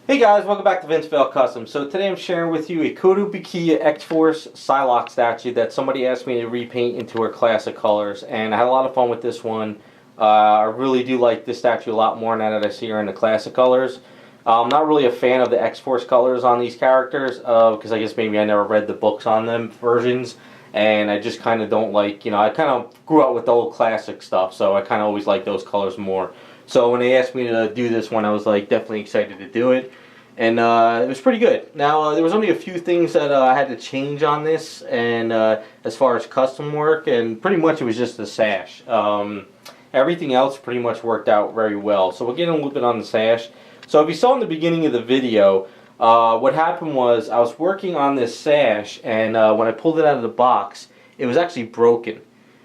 Hey guys, welcome back to Vince Vale Custom. So today I'm sharing with you a Kotobukiya X-Force Psylocke statue that somebody asked me to repaint into her classic colors, and I had a lot of fun with this one. I really do like this statue a lot more now that I see her in the classic colors. I'm not really a fan of the X-Force colors on these characters because I guess maybe I never read the books on them versions, and I just kind of don't like, I kind of grew up with the old classic stuff, so I kind of always like those colors more. So when they asked me to do this one, I was like definitely excited to do it. And it was pretty good. Now, there was only a few things that I had to change on this, and as far as custom work, and pretty much it was just the sash. Everything else pretty much worked out very well. So we'll get a little bit on the sash. So if you saw in the beginning of the video, what happened was I was working on this sash, and when I pulled it out of the box, it was actually broken.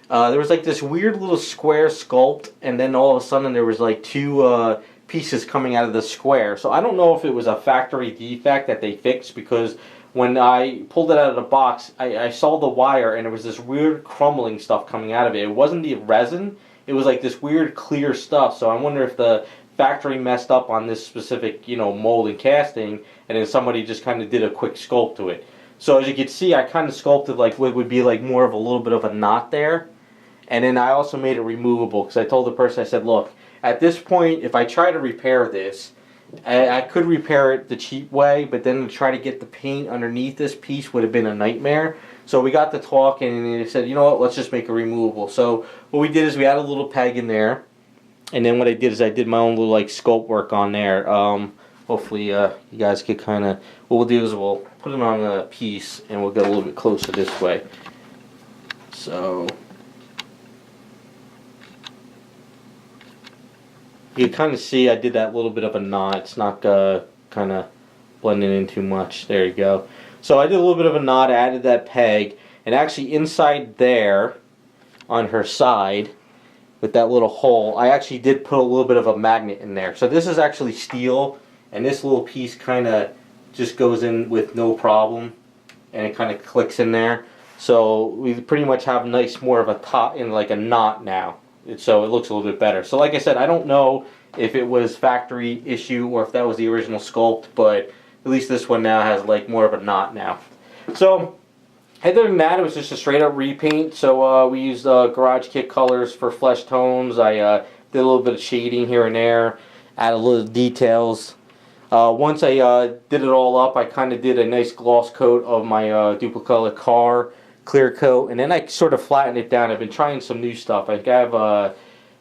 There was like this weird little square sculpt, and then all of a sudden there was like two pieces coming out of the square. So I don't know if it was a factory defect that they fixed, because when I pulled it out of the box, I saw the wire and there was this weird crumbling stuff coming out of it. It wasn't the resin, it was like this weird clear stuff. So I wonder if the factory messed up on this specific, mold and casting, and then somebody just kind of did a quick sculpt to it. So as you can see, I kind of sculpted like what would be like more of a little bit of a knot there. And then I also made it removable, because I told the person, I said, look, at this point, if I try to repair this, I could repair it the cheap way, but then to try to get the paint underneath this piece would have been a nightmare. So we got to talking, and they said, you know what, let's just make it removable. So what we did is we had a little peg in there, and then what I did is I did my own little like sculpt work on there. Hopefully you guys could kind of, what we'll do is we'll put it on a piece, and we'll get a little bit closer this way. So you can kind of see I did that little bit of a knot. It's not kind of blending in too much. There you go. So I did a little bit of a knot, added that peg, and actually inside there on her side with that little hole, I actually did put a little bit of a magnet in there. So this is actually steel, and this little piece kind of just goes in with no problem, and it kind of clicks in there. So we pretty much have nice more of a top in like a knot now. So it looks a little bit better. So like I said, I don't know if it was factory issue or if that was the original sculpt, but at least this one now has like more of a knot now. So other than that, it was just a straight up repaint. So we used Garage Kit colors for flesh tones. I did a little bit of shading here and there, added a little details. Once I did it all up, I kind of did a nice gloss coat of my Duplicolor car clear coat, and then I sort of flattened it down. I've been trying some new stuff. I have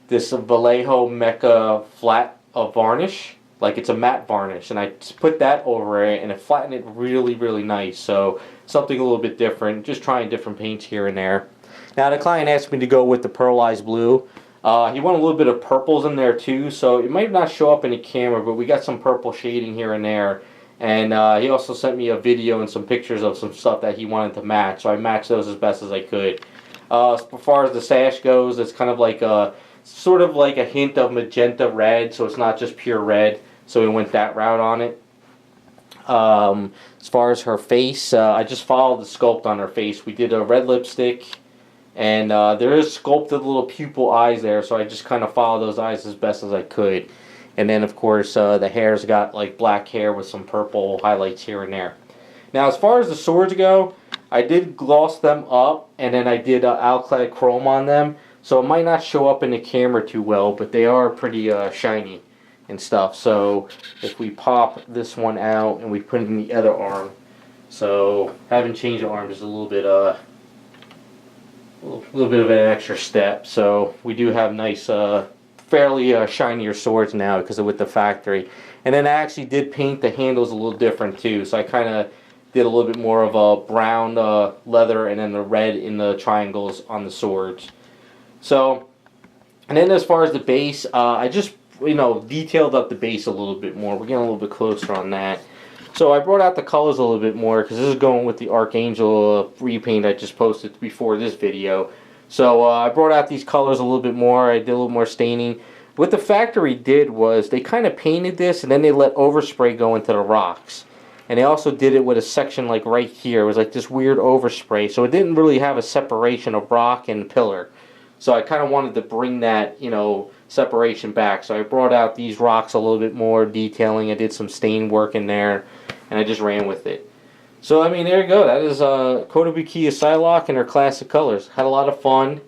this Vallejo Mecha flat varnish, like it's a matte varnish, and I put that over it, and it flattened it really, really nice. So something a little bit different, just trying different paints here and there. Now the client asked me to go with the pearlized blue. He wanted a little bit of purples in there too, so it might not show up in the camera, but we got some purple shading here and there. And he also sent me a video and some pictures of some stuff that he wanted to match, so I matched those as best as I could. As far as the sash goes, it's kind of like a sort of like a hint of magenta red, so it's not just pure red, so we went that route on it. As far as her face, I just followed the sculpt on her face. We did a red lipstick, and there is sculpted little pupil eyes there, so I just kind of followed those eyes as best as I could. And then of course the hair's got like black hair with some purple highlights here and there. Now as far as the swords go, I did gloss them up, and then I did alclad chrome on them, so it might not show up in the camera too well, but they are pretty shiny and stuff. So if we pop this one out and we put it in the other arm, so having changed the arm is a little bit of an extra step. So we do have nice fairly shinier swords now because of with the factory. And then I actually did paint the handles a little different too, so I kind of did a little bit more of a brown leather, and then the red in the triangles on the swords. So, and then as far as the base, I just detailed up the base a little bit more. We're getting a little bit closer on that. So I brought out the colors a little bit more, because this is going with the Archangel repaint I just posted before this video. So I brought out these colors a little bit more. I did a little more staining. What the factory did was they kind of painted this, and then they let overspray go into the rocks. And they also did it with a section like right here. It was like this weird overspray, so it didn't really have a separation of rock and pillar. So I kind of wanted to bring that, separation back. So I brought out these rocks a little bit more, detailing. I did some stain work in there, and I just ran with it. So, I mean, there you go. That is Kotobukiya Psylocke in her classic colors. Had a lot of fun.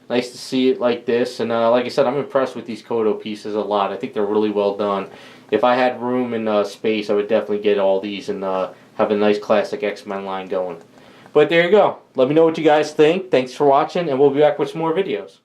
Nice to see it like this. And like I said, I'm impressed with these Koto pieces a lot. I think they're really well done. If I had room and space, I would definitely get all these and have a nice classic X-Men line going. But there you go. Let me know what you guys think. Thanks for watching, and we'll be back with some more videos.